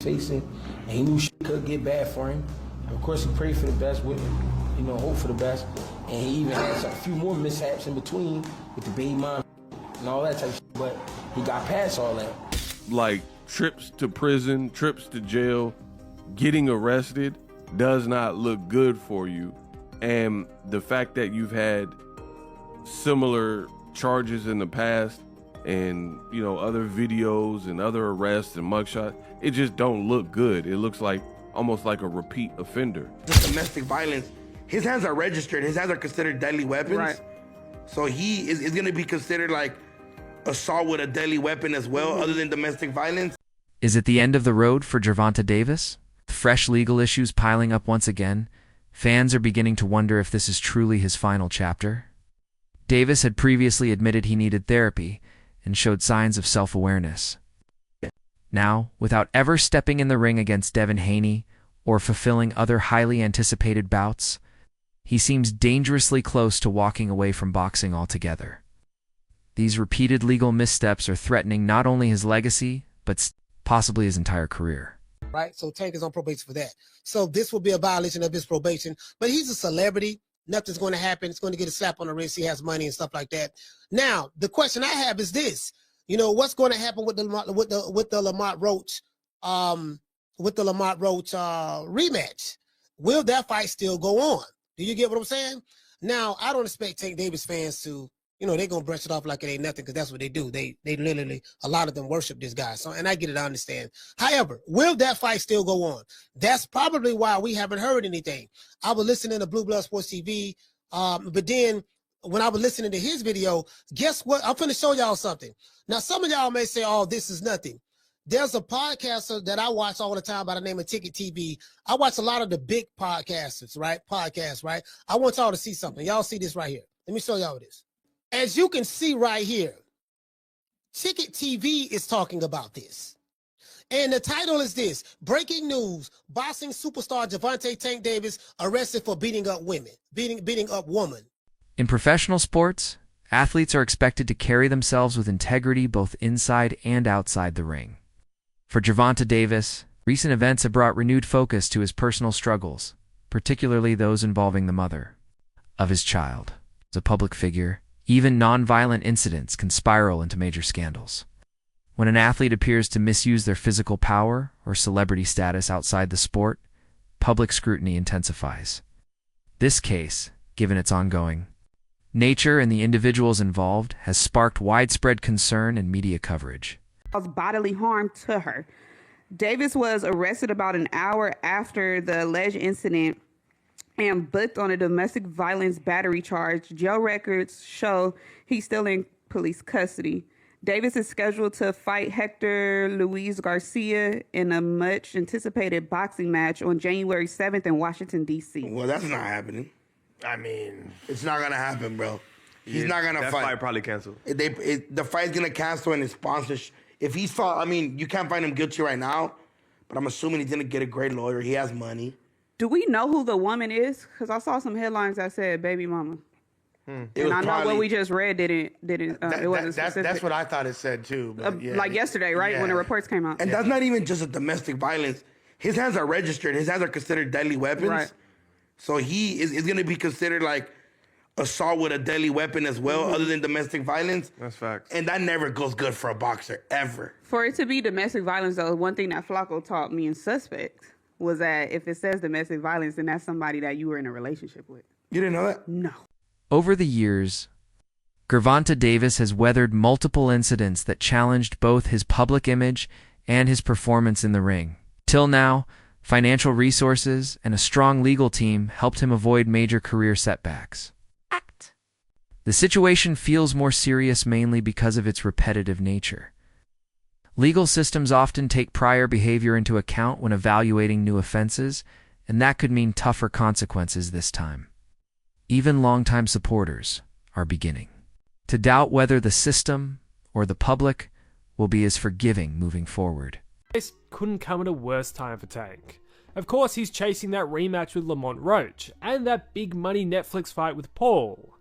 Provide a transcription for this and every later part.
facing, and he knew shit could get bad for him. Of course, he prayed for the best, with, hope for the best, and he even had a few more mishaps in between with the baby mom and all that type of shit, but he got past all that. Like, trips to prison, trips to jail, getting arrested does not look good for you. And the fact that you've had similar charges in the past and, other videos and other arrests and mugshots, it just don't look good. It looks like almost like a repeat offender. Just domestic violence, his hands are registered. His hands are considered deadly weapons. Right. So he is going to be considered like assault with a deadly weapon as well, other than domestic violence. Is it the end of the road for Gervonta Davis? Fresh legal issues piling up once again, fans are beginning to wonder if this is truly his final chapter. Davis had previously admitted he needed therapy and showed signs of self-awareness. Now, without ever stepping in the ring against Devin Haney or fulfilling other highly anticipated bouts, he seems dangerously close to walking away from boxing altogether. These repeated legal missteps are threatening not only his legacy, but possibly his entire career. Right? So Tank is on probation for that. So this will be a violation of his probation, but he's a celebrity. Nothing's going to happen. It's going to get a slap on the wrist. He has money and stuff like that. Now, the question I have is this. What's going to happen with the Lamont Roach rematch? Will that fight still go on? Do you get what I'm saying? Now, I don't expect Tank Davis fans to, they're going to brush it off like it ain't nothing, because that's what they do. They literally, a lot of them worship this guy. So, and I get it, I understand. However, will that fight still go on? That's probably why we haven't heard anything. I was listening to Blue Blood Sports TV, but then when I was listening to his video, guess what? I'm finna show y'all something. Now, some of y'all may say, oh, this is nothing. There's a podcaster that I watch all the time by the name of Ticket TV. I watch a lot of the big podcasters, right? Podcasts, right? I want y'all to see something. Y'all see this right here. Let me show y'all this. As you can see right here, Ticket TV is talking about this. And the title is this: Breaking News, Boxing Superstar Gervonta Tank Davis arrested for beating up women, beating up woman. In professional sports, athletes are expected to carry themselves with integrity both inside and outside the ring. For Gervonta Davis, recent events have brought renewed focus to his personal struggles, particularly those involving the mother of his child. As a public figure, even non-violent incidents can spiral into major scandals. When an athlete appears to misuse their physical power or celebrity status outside the sport, public scrutiny intensifies. This case, given its ongoing nature and the individuals involved, has sparked widespread concern and media coverage. Bodily harm to her. Davis was arrested about an hour after the alleged incident and booked on a domestic violence battery charge. Jail records show he's still in police custody. Davis is scheduled to fight Hector Luis Garcia in a much anticipated boxing match on January 7th in Washington, D.C. Well, that's not happening. I mean, it's not going to happen, bro. He's not going to fight. That fight probably canceled. The fight's going to cancel, and his sponsors. If he's fought, you can't find him guilty right now, but I'm assuming he's going to get a great lawyer. He has money. Do we know who the woman is? Because I saw some headlines that said baby mama. And I know what we just read didn't it wasn't specific. That's what I thought it said too. But like yesterday, right? Yeah. When the reports came out. And that's not even just a domestic violence. His hands are registered. His hands are considered deadly weapons. Right. So he is going to be considered like assault with a deadly weapon as well, other than domestic violence. That's facts. And that never goes good for a boxer, ever. For it to be domestic violence, though, one thing that Flacco taught me in Suspect was that if it says domestic violence, then that's somebody that you were in a relationship with. You didn't know that? No. Over the years, Gervonta Davis has weathered multiple incidents that challenged both his public image and his performance in the ring. Till now, financial resources and a strong legal team helped him avoid major career setbacks. The situation feels more serious mainly because of its repetitive nature. Legal systems often take prior behavior into account when evaluating new offenses, and that could mean tougher consequences this time. Even longtime supporters are beginning to doubt whether the system or the public will be as forgiving moving forward. This couldn't come at a worse time for Tank. Of course, he's chasing that rematch with Lamont Roach and that big money Netflix fight with Paul.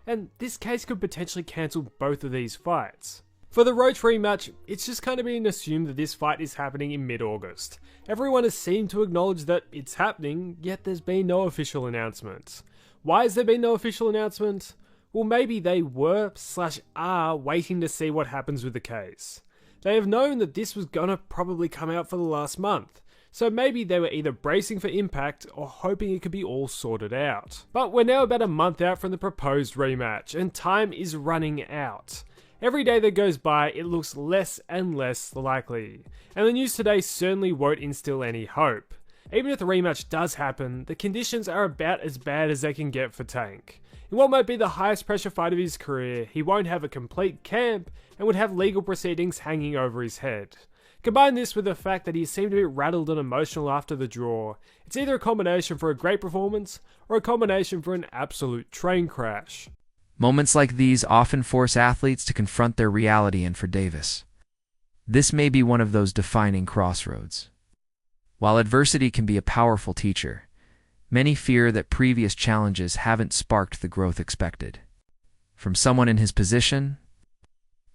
And this case could potentially cancel both of these fights. For the Roach rematch, it's just kind of been assumed that this fight is happening in mid-August. Everyone has seemed to acknowledge that it's happening, yet there's been no official announcement. Why has there been no official announcement? Well, maybe they were/are waiting to see what happens with the case. They have known that this was gonna probably come out for the last month, so maybe they were either bracing for impact or hoping it could be all sorted out. But we're now about a month out from the proposed rematch, and time is running out. Every day that goes by, it looks less and less likely, and the news today certainly won't instill any hope. Even if the rematch does happen, the conditions are about as bad as they can get for Tank. In what might be the highest pressure fight of his career, he won't have a complete camp and would have legal proceedings hanging over his head. Combine this with the fact that he seemed a bit rattled and emotional after the draw, it's either a combination for a great performance or a combination for an absolute train crash. Moments like these often force athletes to confront their reality, and for Davis, this may be one of those defining crossroads. While adversity can be a powerful teacher, many fear that previous challenges haven't sparked the growth expected. From someone in his position,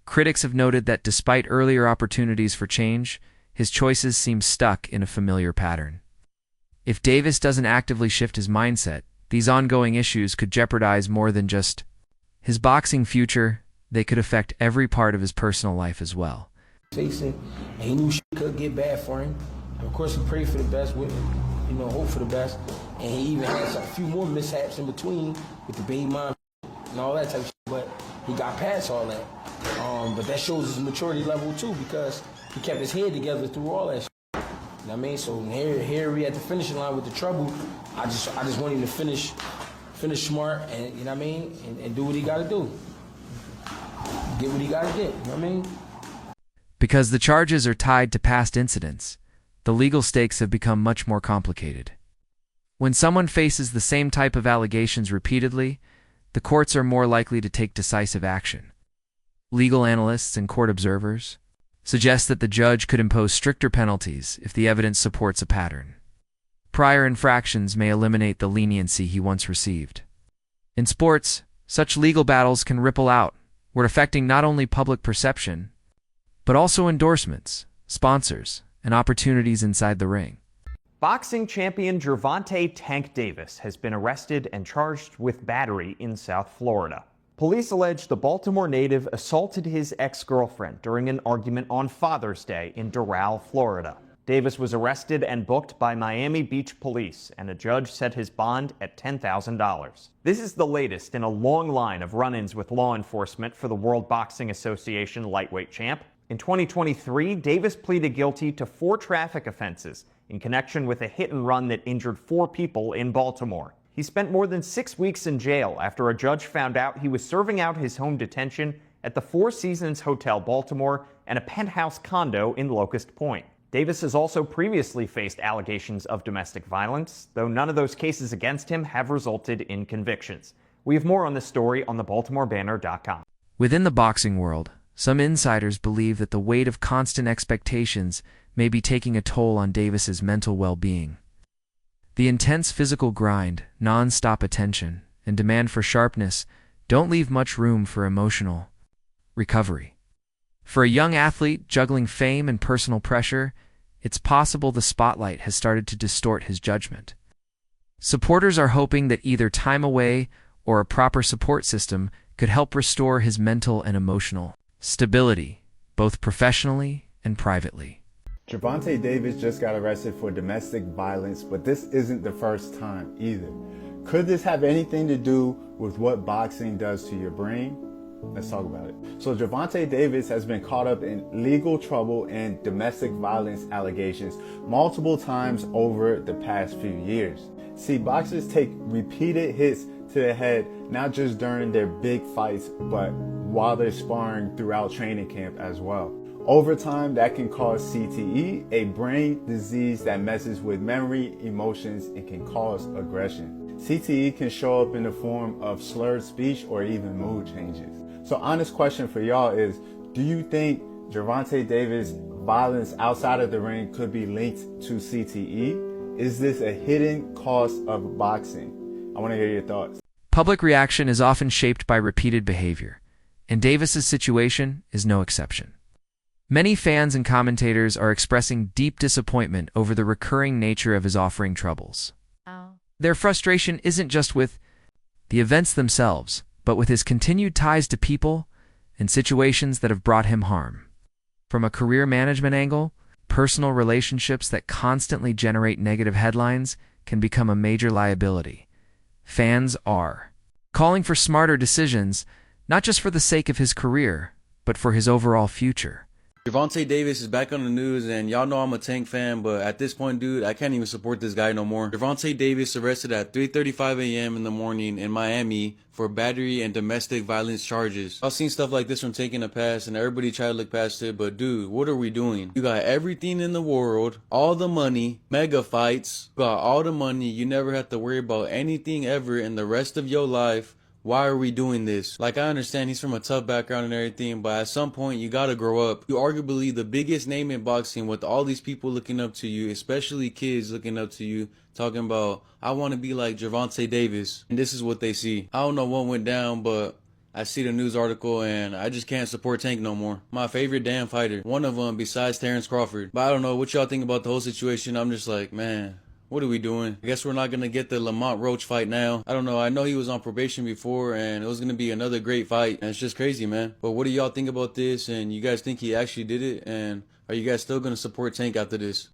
critics have noted that despite earlier opportunities for change, his choices seem stuck in a familiar pattern. If Davis doesn't actively shift his mindset, these ongoing issues could jeopardize more than just his boxing future. They could affect every part of his personal life as well. Facing, and he knew shit could get bad for him. And of course, he prayed for the best, hope for the best. And he even had a few more mishaps in between with the baby mom and all that type of shit. But he got past all that. But that shows his maturity level too, because he kept his head together through all that shit. You know what I mean? So here we at the finishing line with the trouble. I just want him to finish smart, and you know what I mean, and do what he got to do. Get what he got to get. You know what I mean? Because the charges are tied to past incidents, the legal stakes have become much more complicated. When someone faces the same type of allegations repeatedly, the courts are more likely to take decisive action. Legal analysts and court observers suggest that the judge could impose stricter penalties if the evidence supports a pattern. Prior infractions may eliminate the leniency he once received. In sports, such legal battles can ripple outward, affecting not only public perception, but also endorsements, sponsors, and opportunities inside the ring. Boxing champion Gervonta "Tank" Davis has been arrested and charged with battery in South Florida. Police allege the Baltimore native assaulted his ex-girlfriend during an argument on Father's Day in Derail, Florida. Davis was arrested and booked by Miami Beach police, and a judge set his bond at $10,000. This is the latest in a long line of run-ins with law enforcement for the World Boxing Association lightweight champ. In 2023, Davis pleaded guilty to 4 traffic offenses in connection with a hit-and-run that injured 4 people in Baltimore. He spent more than 6 weeks in jail after a judge found out he was serving out his home detention at the Four Seasons Hotel Baltimore and a penthouse condo in Locust Point. Davis has also previously faced allegations of domestic violence, though none of those cases against him have resulted in convictions. We have more on this story on thebaltimorebanner.com. Within the boxing world, some insiders believe that the weight of constant expectations may be taking a toll on Davis's mental well-being. The intense physical grind, non-stop attention, and demand for sharpness don't leave much room for emotional recovery. For a young athlete juggling fame and personal pressure, it's possible the spotlight has started to distort his judgment. Supporters are hoping that either time away or a proper support system could help restore his mental and emotional stability, both professionally and privately. Gervonta Davis just got arrested for domestic violence, but this isn't the first time either. Could this have anything to do with what boxing does to your brain? Let's talk about it. So Gervonta Davis has been caught up in legal trouble and domestic violence allegations multiple times over the past few years. See, boxers take repeated hits to the head, not just during their big fights, but while they're sparring throughout training camp as well. Over time, that can cause CTE, a brain disease that messes with memory, emotions, and can cause aggression. CTE can show up in the form of slurred speech or even mood changes. So honest question for y'all is, do you think Gervonta Davis' violence outside of the ring could be linked to CTE? Is this a hidden cost of boxing? I want to hear your thoughts. Public reaction is often shaped by repeated behavior, and Davis's situation is no exception. Many fans and commentators are expressing deep disappointment over the recurring nature of his offering troubles. Their frustration isn't just with the events themselves, but with his continued ties to people and situations that have brought him harm. From a career management angle, personal relationships that constantly generate negative headlines can become a major liability. Fans are calling for smarter decisions, not just for the sake of his career, but for his overall future. Gervonta Davis is back on the news, and y'all know I'm a Tank fan, but at this point, dude, I can't even support this guy no more. Gervonta Davis arrested at 3:35 a.m. in the morning in Miami for battery and domestic violence charges. I've seen stuff like this from Taking a Pass, and everybody tried to look past it, but dude, what are we doing? You got everything in the world, all the money, mega fights, you got all the money, you never have to worry about anything ever in the rest of your life. Why are we doing this? Like, I understand he's from a tough background and everything, but at some point, you gotta grow up. You're arguably the biggest name in boxing with all these people looking up to you, especially kids looking up to you, talking about, I want to be like Gervonta Davis. And this is what they see. I don't know what went down, but I see the news article and I just can't support Tank no more. My favorite damn fighter. One of them besides Terrence Crawford. But I don't know what y'all think about the whole situation. I'm just like, man, what are we doing? I guess we're not going to get the Lamont Roach fight now. I don't know. I know he was on probation before and it was going to be another great fight. And it's just crazy, man. But what do y'all think about this? And you guys think he actually did it? And are you guys still going to support Tank after this?